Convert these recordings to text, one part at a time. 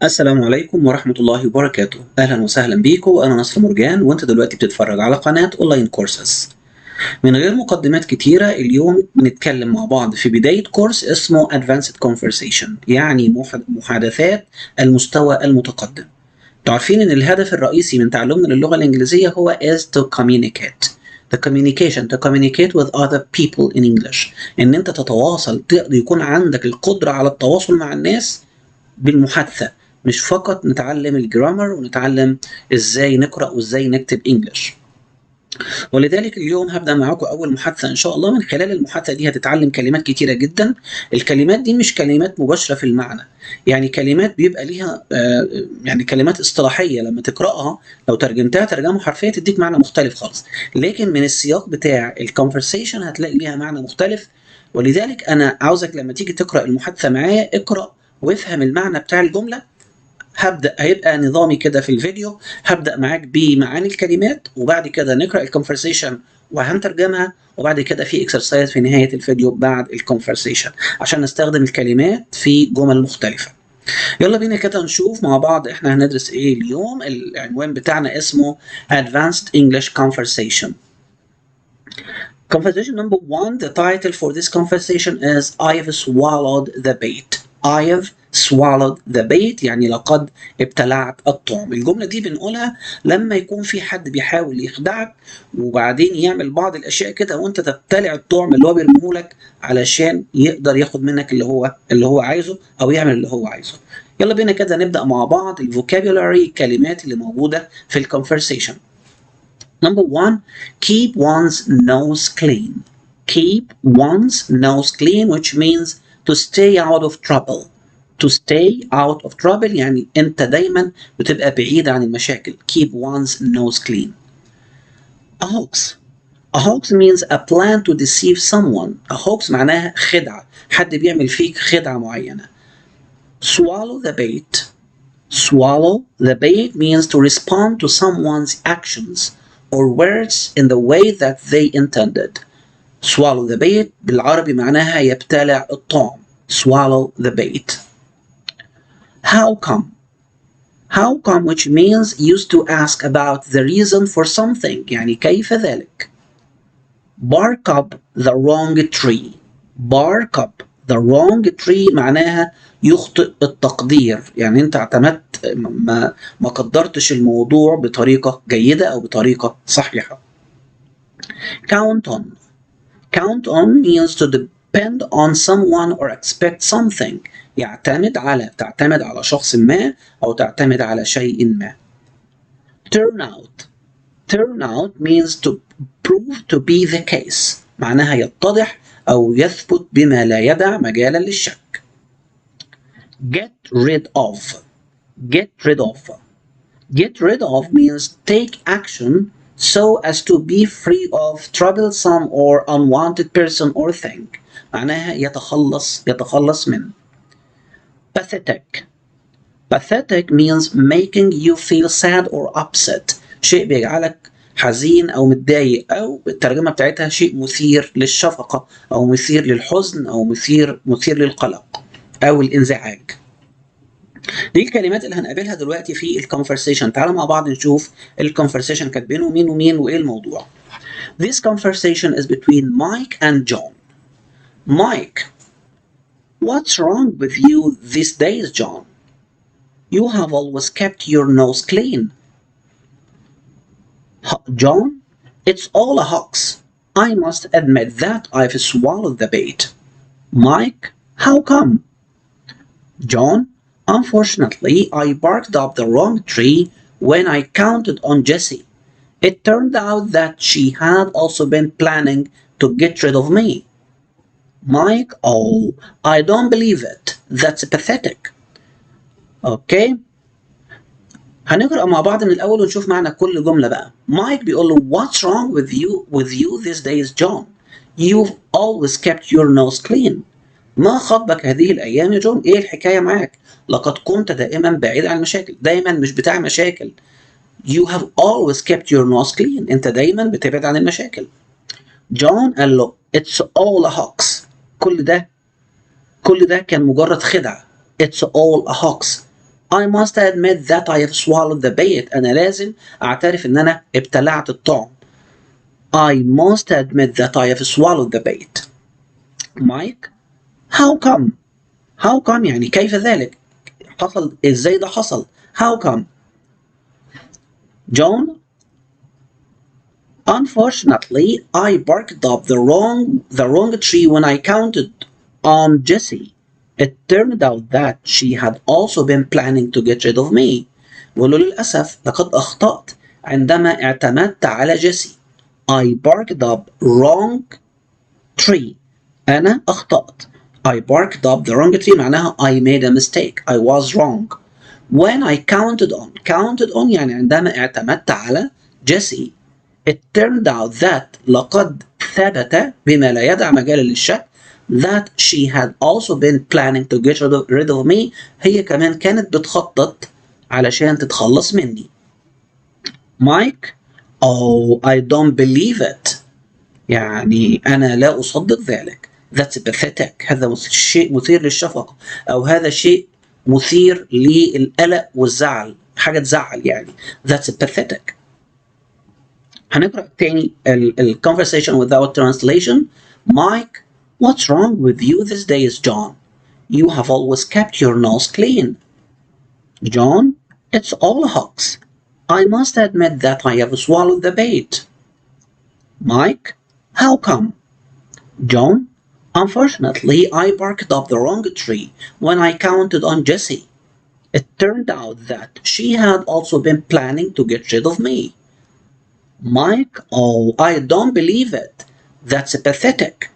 السلام عليكم ورحمة الله وبركاته. أهلا وسهلا بيكم. أنا نصر مرجان وأنت دلوقتي بتتفرج على قناة أونلاين كورسز. من غير مقدمات كتيرة اليوم بنتكلم مع بعض في بداية كورس اسمه Advanced Conversation، يعني محادثات المستوى المتقدم. تعرفين إن الهدف الرئيسي من تعلمنا للغة الإنجليزية هو is to communicate. To communicate with other people in English. إن أنت تتواصل، يكون عندك القدرة على التواصل مع الناس بالمحادثة، مش فقط نتعلم الجرامر ونتعلم ازاي نقرأ وازاي نكتب انجلش. ولذلك اليوم هبدأ معاكم أول محادثة إن شاء الله. من خلال المحادثة دي هتتعلم كلمات كتيرة جدا. الكلمات دي مش كلمات مباشرة في المعنى، يعني كلمات بيبقى ليها يعني كلمات اصطلاحية لما تقرأها لو ترجمتها ترجمة حرفية تديك معنى مختلف خالص، لكن من السياق بتاع الكونفرسيشن هتلاقي ليها معنى مختلف. ولذلك أنا عاوزك لما تيجي تقرأ المحادثة معايا اقرأ وافهم المعنى بتاع الجملة. هيبقى نظامي كده في الفيديو، هبدأ معاك بمعاني الكلمات وبعد كده نقرأ الكونفرسيشن وهنترجمها، وبعد كده في اكسرسايز في نهاية الفيديو بعد الكونفرسيشن عشان نستخدم الكلمات في جمل مختلفة. يلا بينا كده نشوف مع بعض احنا هندرس ايه اليوم. العنوان بتاعنا اسمه Advanced English Conversation. Conversation number one, the title for this conversation is I've swallowed the bait. I've swallowed the bait يعني لقد ابتلعت الطعم. الجملة دي بنقولها لما يكون في حد بيحاول يخدعك وبعدين يعمل بعض الأشياء كده وأنت تبتلع الطعم اللي هو بيرميهولك علشان يقدر ياخد منك اللي هو عايزه أو يعمل اللي هو عايزه. يلا بينا كده نبدأ مع بعض الفوكابولاري، الكلمات اللي موجودة في الكونفرسيشن. Number one, keep one's nose clean. Keep one's nose clean, which means to stay out of trouble. To stay out of trouble يعني أنت دايما بتبقى بعيد عن المشاكل. Keep one's nose clean. A hoax. A hoax means a plan to deceive someone. A hoax معناها خدعة، حد بيعمل فيك خدعة معينة. Swallow the bait. Swallow the bait means to respond to someone's actions or words in the way that they intended. Swallow the bait بالعربي معناها يبتلع الطعم. Swallow the bait. How come? How come, which means used to ask about the reason for something يعني كيف ذلك. Bark up the wrong tree. Bark up the wrong tree معناها يخطئ التقدير، يعني انت اعتمدت ما قدرتش الموضوع بطريقة جيدة او بطريقة صحيحة. Count on. Count on means to depend on someone or expect something. تعتمد على شخص ما او تعتمد على شيء ما. Turn out. Turn out means to prove to be the case. معناها يتضح أو يثبت بما لا يدع مجالا للشك. Get rid of. Get rid of. Get rid of means take action so as to be free of troublesome or unwanted person or thing. معناها يتخلص من. Pathetic. Pathetic means making you feel sad or upset. شيء بيجعلك حزين أو متضايق، أو الترجمة بتاعتها شيء مثير للشفقة أو مثير للحزن أو مثير للقلق أو الانزعاج. دي الكلمات اللي هنقابلها دلوقتي في الكونفرسيشن. تعالوا مع بعض نشوف الكونفرسيشن كانت بينه مين ومين وإيه الموضوع. This conversation is between Mike and John. Mike, what's wrong with you these days, John? You have always kept your nose clean. John, it's all a hoax. I must admit that I've swallowed the bait. Mike, how come? John, unfortunately, I barked up the wrong tree when I counted on Jessie. It turned out that she had also been planning to get rid of me. Mike, oh, I don't believe it. That's pathetic. Okay. هنقرأ مع بعض من الأول ونشوف معنى كل جملة بقى. مايك بيقول له What's wrong with you these days, John? You've always kept your nose clean. ما خطبك هذه الأيام يا جون؟ إيه الحكاية معاك؟ لقد كنت دائما بعيد عن المشاكل، دائما مش بتاع مشاكل. You have always kept your nose clean. أنت دائما بتبعد عن المشاكل. جون قال له It's all a hoax. كل ده كان مجرد خدعة. It's all a hoax. I must admit that I have swallowed the bait. أنا لازم أعترف إن أنا ابتلعت الطعم. I must admit that I have swallowed the bait. Mike, how come? How come يعني كيف ذلك؟ حصل إزاي ده حصل؟ How come? John, unfortunately, I barked up the wrong tree when I counted on Jessie. It turned out that she had also been planning to get rid of me. بقول له للأسف لقد أخطأت عندما اعتمدت على جيسي. I barked up wrong tree. أنا أخطأت. I barked up the wrong tree معناها I made a mistake. I was wrong. When I counted on يعني عندما اعتمدت على جيسي. It turned out that لقد ثبت بما لا يدع مجال للشك that she had also been planning to get rid of me. هي كمان كانت بتخطط علشان تتخلص مني. Mike, oh I don't believe it. يعني أنا لا أصدق ذلك. That's pathetic. هذا شيء مثير للشفقة أو هذا شيء مثير للقلق والزعل. حاجة تزعل يعني. That's pathetic. هنقرأ تاني ال conversation without translation. Mike, what's wrong with you these days, John? You have always kept your nose clean. John, it's all a hoax. I must admit that I have swallowed the bait. Mike, how come? John, unfortunately, I barked up the wrong tree when I counted on Jessie. It turned out that she had also been planning to get rid of me. Mike, oh, I don't believe it. That's pathetic.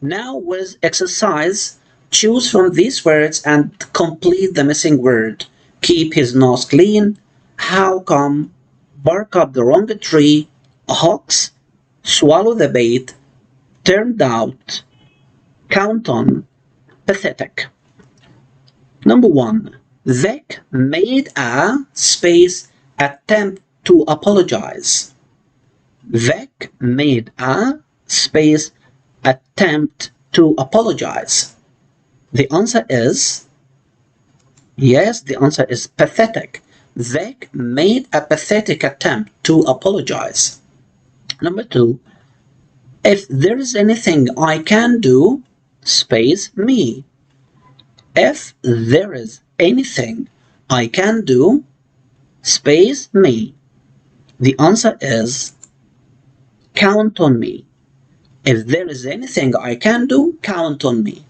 Now with exercise, choose from these words and complete the missing word. Keep his nose clean. How come? Bark up the wrong tree. A hoax. Swallow the bait. Turned out. Count on. Pathetic. Number 1. Vic made a space attempt to apologize. Vic made a space attempt to apologize. The answer is yes, the answer is pathetic. Vic made a pathetic attempt to apologize. Number 2, if there is anything I can do, space me. If there is anything I can do, space me. The answer is count on me. If there is anything I can do, count on me.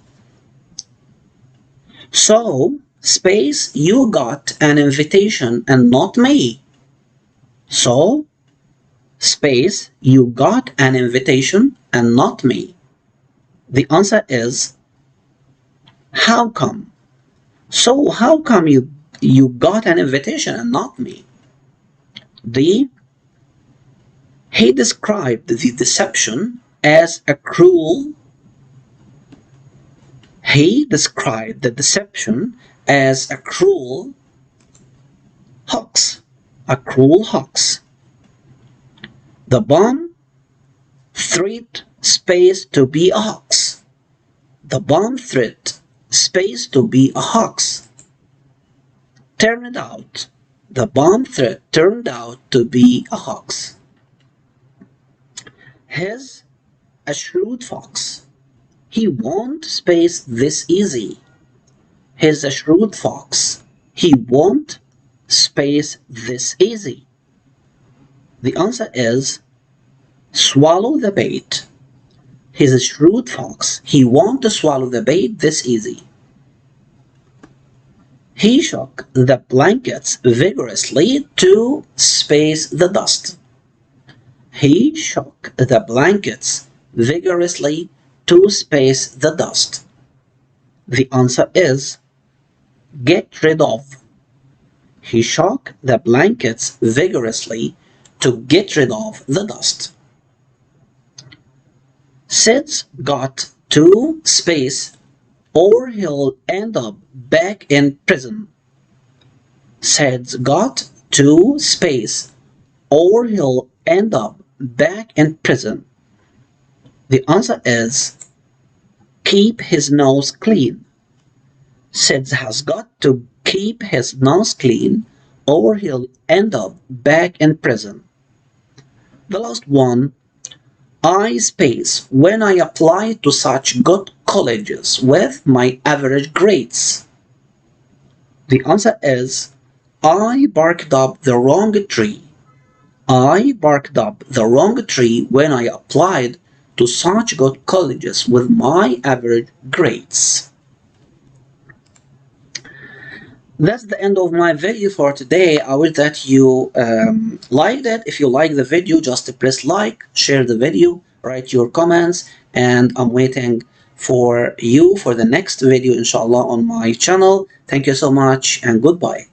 So, space, you got an invitation and not me. So, space, you got an invitation and not me. The answer is how come? So, how come you got an invitation and not me? D. He described the deception as a cruel. He described the deception as a cruel hoax. A cruel hoax. The bomb threat space to be a hoax. The bomb threat space to be a hoax. Turned out. The bomb threat turned out to be a hoax. He's a shrewd fox. He won't space this easy. He's a shrewd fox. He won't space this easy. The answer is swallow the bait. He's a shrewd fox. He won't swallow the bait this easy. He shook the blankets vigorously to space the dust. He shook the blankets vigorously to space the dust. The answer is get rid of. He shook the blankets vigorously to get rid of the dust. Sid's got to space or he'll end up back in prison. Sid's got to space or he'll end up back in prison. The answer is keep his nose clean. Sid has got to keep his nose clean or he'll end up back in prison. The last one, I space when I applied to such good colleges with my average grades. The answer is I barked up the wrong tree. I barked up the wrong tree when I applied to such good colleges with my average grades. That's the end of my video for today. I wish that you liked it. If you like the video, just press like, share the video, write your comments, and I'm waiting for you for the next video, inshallah, on my channel. Thank you so much, and goodbye.